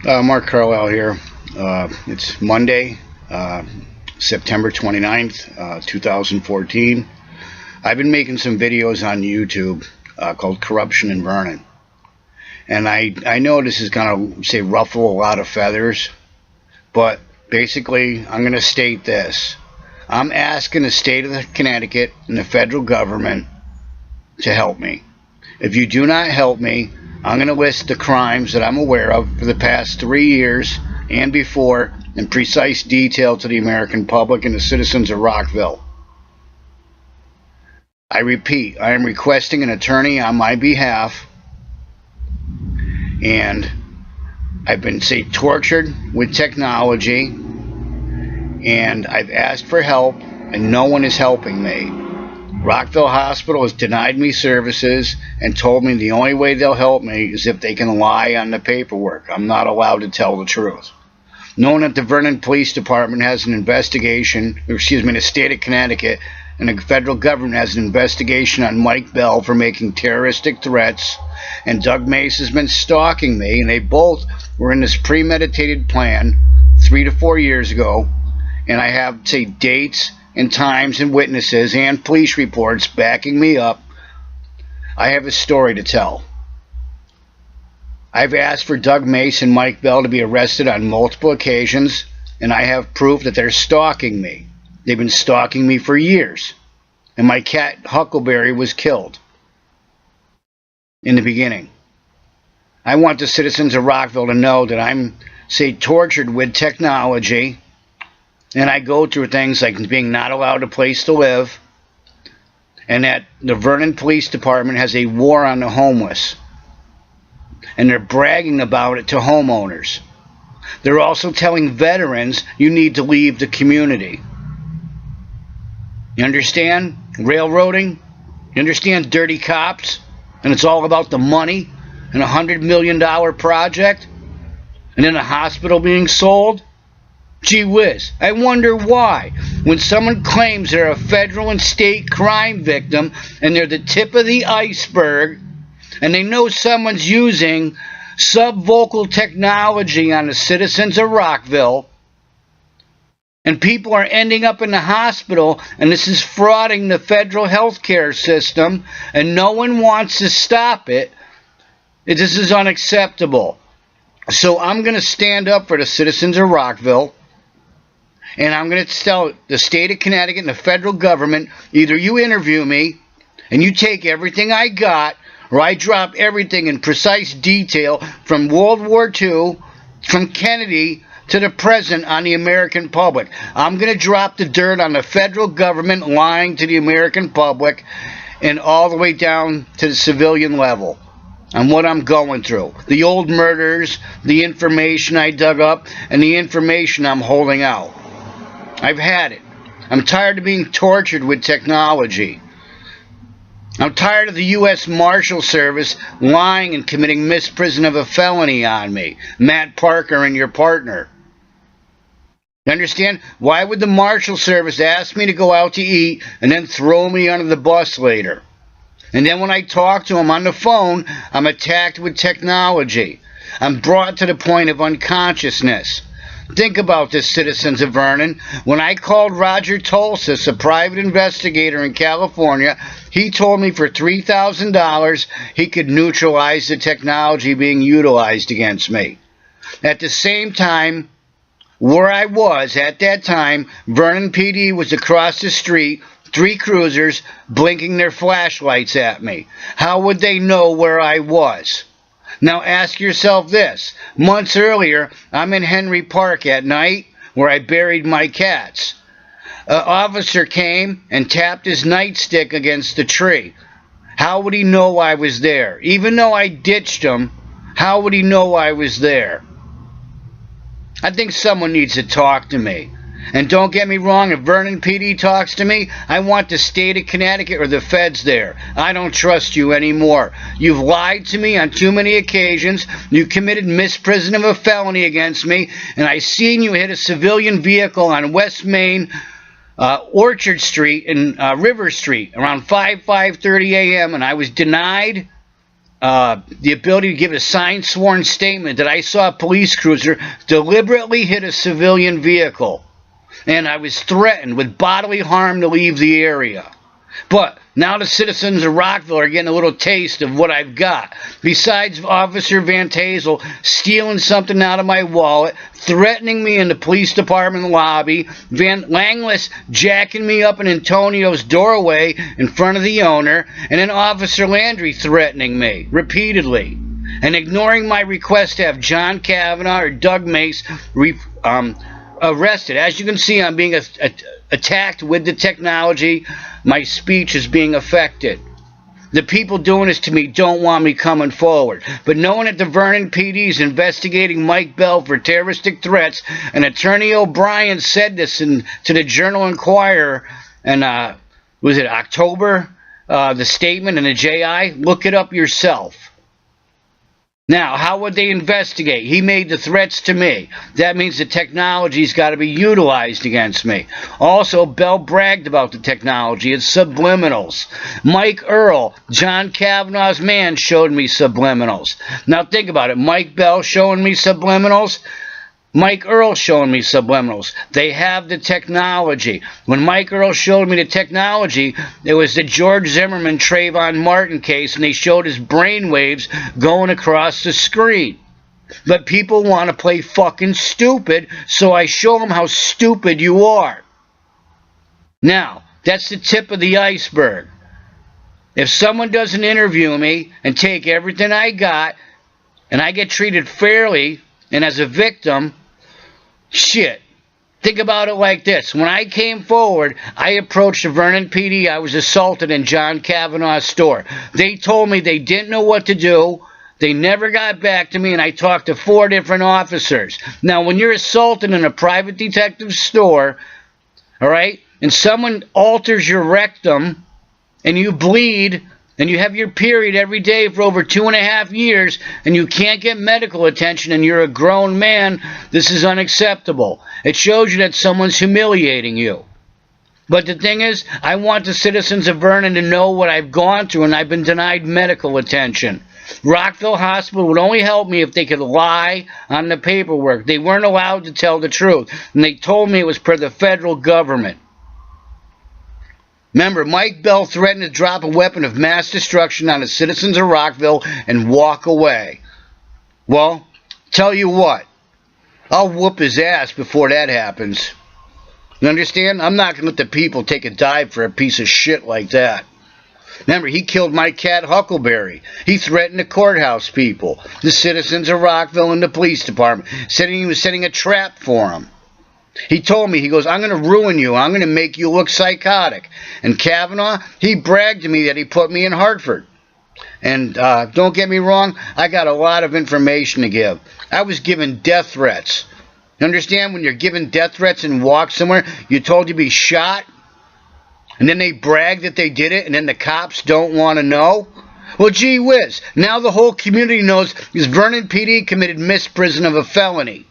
Mark Carlisle here. It's Monday, September 29th, 2014. I've been making some videos on YouTube called Corruption in Vernon. And I know this is going to, say, ruffle a lot of feathers, but basically I'm going to state this. I'm asking the state of Connecticut and the federal government to help me. If you do not help me, I'm going to list the crimes that I'm aware of for the past 3 years and before in precise detail to the American public and the citizens of Rockville. I repeat, I am requesting an attorney on my behalf, and I've been, say, tortured with technology, and I've asked for help, and no one is helping me. Rockville Hospital has denied me services and told me the only way they'll help me is if they can lie on the paperwork. I'm not allowed to tell the truth. Knowing that the Vernon Police Department has an investigation, the state of Connecticut, and the federal government has an investigation on Mike Bell for making terroristic threats, and Doug Mace has been stalking me, and they both were in this premeditated plan 3 to 4 years ago, and I have, say, dates and times and witnesses and police reports backing me up. I have a story to tell. I've asked for Doug Mace and Mike Bell to be arrested on multiple occasions, and I have proof that they're stalking me. They've been stalking me for years, and my cat Huckleberry was killed in the beginning. I want the citizens of Rockville to know that I'm, say, tortured with technology, and I go through things like being not allowed a place to live, and that the Vernon Police Department has a war on the homeless, and they're bragging about it to homeowners. They're also telling veterans you need to leave the community. You understand? Railroading? You understand dirty cops? And it's all about the money and $100 million project? And then a hospital being sold? Gee whiz, I wonder why. When someone claims they're a federal and state crime victim and they're the tip of the iceberg, and they know someone's using subvocal technology on the citizens of Rockville, and people are ending up in the hospital, and this is frauding the federal health care system, and no one wants to stop it, this is unacceptable. So I'm going to stand up for the citizens of Rockville, and I'm going to tell the state of Connecticut and the federal government, either you interview me and you take everything I got, or I drop everything in precise detail from World War II, from Kennedy to the present on the American public. I'm going to drop the dirt on the federal government lying to the American public, and all the way down to the civilian level on what I'm going through. The old murders, the information I dug up, and the information I'm holding out. I've had it. I'm tired of being tortured with technology. I'm tired of the U.S. Marshal Service lying and committing misprision of a felony on me, Matt Parker and your partner. You understand? Why would the Marshal Service ask me to go out to eat and then throw me under the bus later? And then when I talk to them on the phone, I'm attacked with technology. I'm brought to the point of unconsciousness. Think about this, citizens of Vernon. When I called Roger Tulsis, a private investigator in California, he told me for $3,000 he could neutralize the technology being utilized against me. At the same time, where I was at that time, Vernon PD was across the street, 3 cruisers blinking their flashlights at me. How would they know where I was? Now ask yourself this. Months earlier, I'm in Henry Park at night where I buried my cats. An officer came and tapped his nightstick against the tree. How would he know I was there? Even though I ditched him, how would he know I was there? I think someone needs to talk to me. And don't get me wrong, if Vernon PD talks to me, I want the state of Connecticut or the feds there. I don't trust you anymore. You've lied to me on too many occasions. You committed misprision of a felony against me, and I seen you hit a civilian vehicle on West Main, Orchard Street and River Street around 5:30 a.m., and I was denied the ability to give a signed sworn statement that I saw a police cruiser deliberately hit a civilian vehicle. And I was threatened with bodily harm to leave the area. But now the citizens of Rockville are getting a little taste of what I've got. Besides Officer Van Tassel stealing something out of my wallet, threatening me in the police department lobby, Van Langlis jacking me up in Antonio's doorway in front of the owner, and then Officer Landry threatening me repeatedly, and ignoring my request to have John Kavanaugh or Doug Mace arrested. As you can see, I'm being attacked with the technology. My speech is being affected. The people doing this to me don't want me coming forward. But knowing that the Vernon PD is investigating Mike Bell for terroristic threats, and Attorney O'Brien said this to the Journal-Inquirer, and was it October, the statement in the JI? Look it up yourself. Now, how would they investigate? He made the threats to me. That means the technology's got to be utilized against me. Also, Bell bragged about the technology. It's subliminals. Mike Earl, John Kavanaugh's man, showed me subliminals. Now, think about it. Mike Bell showing me subliminals. Mike Earl showing me subliminals. They have the technology. When Mike Earl showed me the technology, it was the George Zimmerman Trayvon Martin case, and they showed his brainwaves going across the screen. But people want to play fucking stupid, so I show them how stupid you are. Now, that's the tip of the iceberg. If someone doesn't interview me and take everything I got, and I get treated fairly and as a victim, shit. Think about it like this. When I came forward, I approached the Vernon PD. I was assaulted in John Kavanaugh's store. They told me they didn't know what to do. They never got back to me, and I talked to 4 different officers. Now, when you're assaulted in a private detective store, all right, and someone alters your rectum, and you bleed, and you have your period every day for over 2.5 years, and you can't get medical attention, and you're a grown man, this is unacceptable. It shows you that someone's humiliating you. But the thing is, I want the citizens of Vernon to know what I've gone through, and I've been denied medical attention. Rockville Hospital would only help me if they could lie on the paperwork. They weren't allowed to tell the truth, and they told me it was per the federal government. Remember, Mike Bell threatened to drop a weapon of mass destruction on the citizens of Rockville and walk away. Well, tell you what, I'll whoop his ass before that happens. You understand? I'm not going to let the people take a dive for a piece of shit like that. Remember, he killed my cat Huckleberry. He threatened the courthouse people, the citizens of Rockville, and the police department, saying he was setting a trap for them. He told me, he goes, I'm going to ruin you. I'm going to make you look psychotic. And Kavanaugh, he bragged to me that he put me in Hartford. And don't get me wrong, I got a lot of information to give. I was given death threats. You understand? When you're given death threats and walk somewhere, you're told to be shot, and then they brag that they did it, and then the cops don't want to know? Well, gee whiz, now the whole community knows because Vernon PD committed misprision of a felony.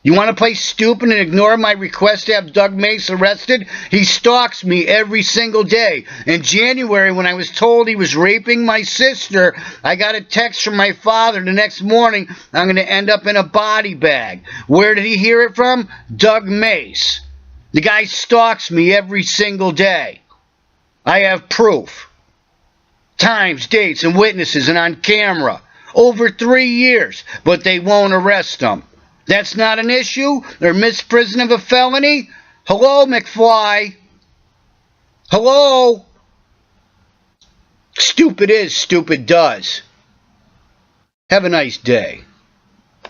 You want to play stupid and ignore my request to have Doug Mace arrested? He stalks me every single day. In January, when I was told he was raping my sister, I got a text from my father the next morning, I'm going to end up in a body bag. Where did he hear it from? Doug Mace. The guy stalks me every single day. I have proof. Times, dates, and witnesses, and on camera. Over 3 years, but they won't arrest him. That's not an issue? Or misprision of a felony? Hello, McFly? Hello? Stupid is, stupid does. Have a nice day.